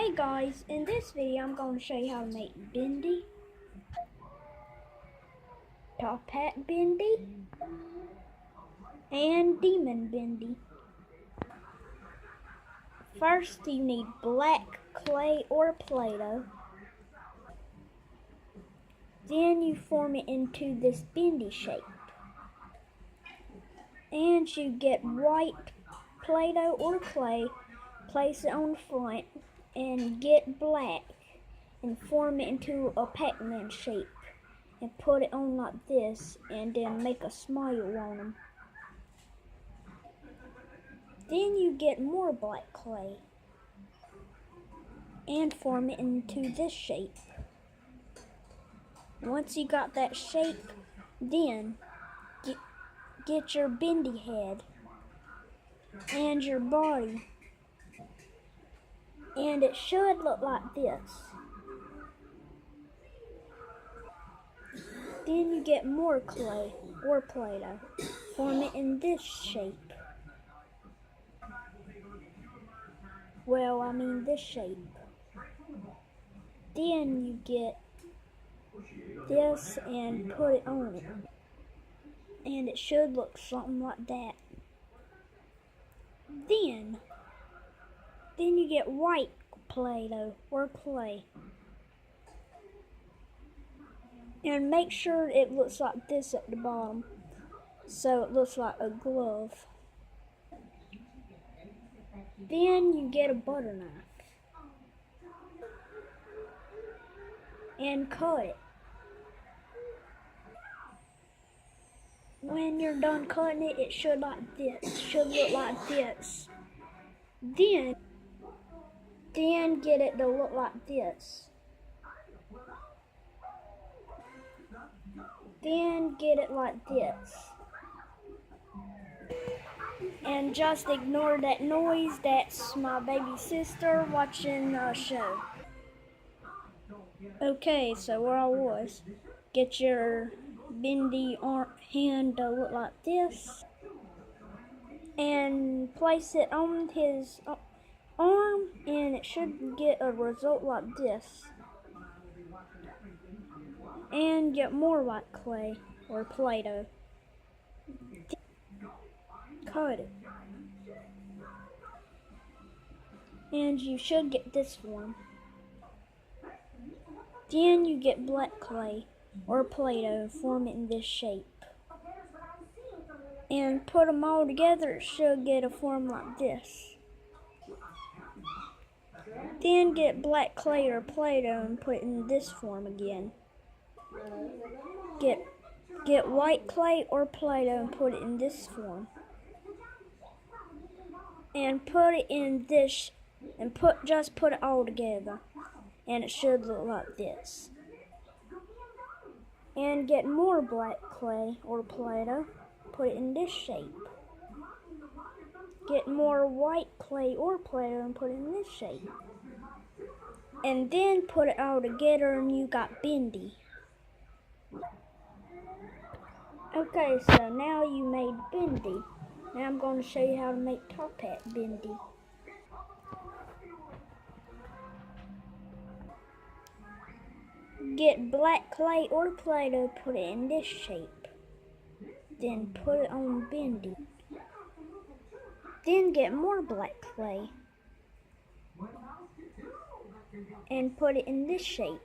Hey guys, in this video I'm going to show you how to make bendy, top hat bendy, and demon bendy. First you need black clay or Play-Doh. Then you form it into this bendy shape. And you get white Play-Doh or clay, place it on the front, and get black and form it into a Pac-Man shape. And put it on like this, and then make a smile on them. Then you get more black clay and form it into this shape. Once you got that shape, then get your bendy head and your body, and it should look like this. Then you get more clay or Play-Doh, form it in this shape. This shape. Then you get this and put it on it, and it should look something like that. Then you get white Play-Doh or clay, and make sure it looks like this at the bottom, so it looks like a glove. Then you get a butter knife and cut it. When you're done cutting it, it should look like this. Then get it to look like this. Then get it like this. And just ignore that noise, that's my baby sister watching a show. Okay, so where I was, get your bendy hand to look like this, and place it on his arm, and it should get a result like this. And get more white clay or Play-Doh. Cut it. And you should get this one. Then you get black clay or Play-Doh and form it in this shape. And put them all together, it should get a form like this. Then get black clay or Play-Doh and put it in this form again. Get white clay or Play-Doh and put it in this form. And put it in this, and just put it all together, and it should look like this. And get more black clay or Play-Doh, put it in this shape. Get more white clay or Play-Doh and put it in this shape. And then put it all together and you got bendy. Okay, so now you made bendy. Now I'm going to show you how to make top hat bendy. Get black clay or Play-Doh, put it in this shape. Then put it on bendy. Then get more black clay and put it in this shape.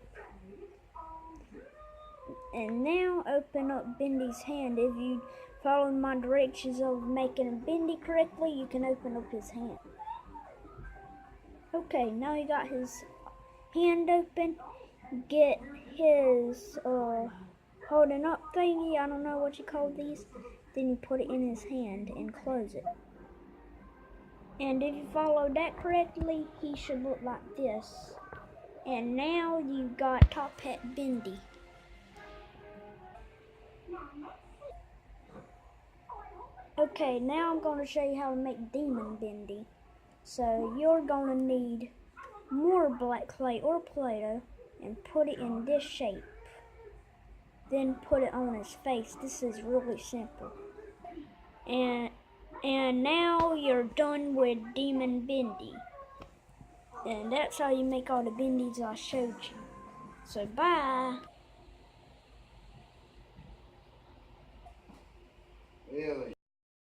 And now open up Bendy's hand. If you follow my directions of making a bendy correctly, you can open up his hand. Okay, now you got his hand open. Get his holding up thingy, I don't know what you call these. Then you put it in his hand and close it. And if you follow that correctly, he should look like this. And now you got top hat bendy. Okay, now I'm going to show you how to make demon bendy. So you're going to need more black clay or Play-Doh and put it in this shape. Then put it on his face. This is really simple. And now you're done with demon bendy. And that's how you make all the bendies I showed you. So bye. Really?